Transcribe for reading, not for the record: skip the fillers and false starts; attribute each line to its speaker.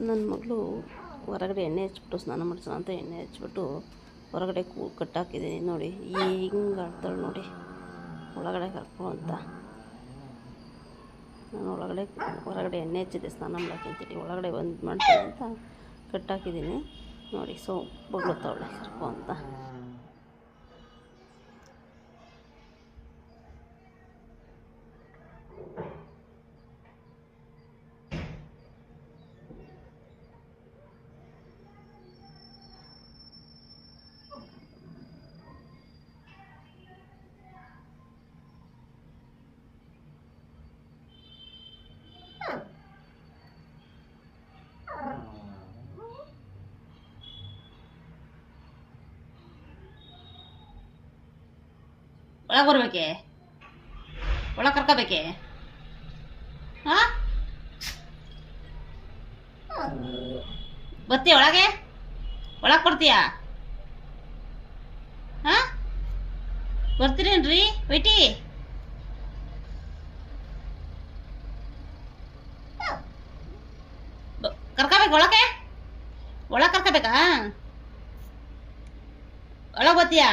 Speaker 1: ನನ್ನ ಮಗಳು ಹೊರಗಡೆ ಎಣ್ಣೆ ಹಚ್ಬಿಟ್ಟು ಸ್ನಾನ ಮಾಡಿಸೋಣ ಅಂತ ಎಣ್ಣೆ ಹಚ್ಬಿಟ್ಟು ಹೊರಗಡೆ ಕಟ್ಟಾಕಿದ್ದೀನಿ ನೋಡಿ. ಹಿಂಗೆ ಆಡ್ತಾಳೆ ನೋಡಿ, ಒಳಗಡೆ ಕರ್ಕೊ ಅಂತ. ನಾನು ಹೊರಗಡೆ ಎಣ್ಣೆ ಹಚ್ಚಿದ್ದೆ ಸ್ನಾನ ಮಾಡೋಕ್ಕೆ ಅಂತೇಳಿ, ಒಳಗಡೆ ಬಂದು ಮಾಡ್ತೀನಿ ಅಂತ ಕಟ್ಟಾಕಿದ್ದೀನಿ ನೋಡಿ. ಬೊಗ್ಳುತ್ತವಳೆ ಕರ್ಕೊ ಅಂತ.
Speaker 2: ಒಳಗೆ ಬರ್ಬೇಕೆ? ಒಳಗೆ ಕರ್ಕೋಬೇಕೆ? ಹಾಂ, ಬರ್ತೀಯ ಒಳಗೆ? ಒಳಗೆ ಕೊಡ್ತೀಯಾ? ಹಾಂ, ಬರ್ತೀರೇನ್ರಿ ವೈಟಿ? ಕರ್ಕೋಬೇಕು ಒಳಗೆ? ಒಳಗೆ ಕರ್ಕೋಬೇಕಾ? ಒಳಗೆ ಬರ್ತೀಯಾ?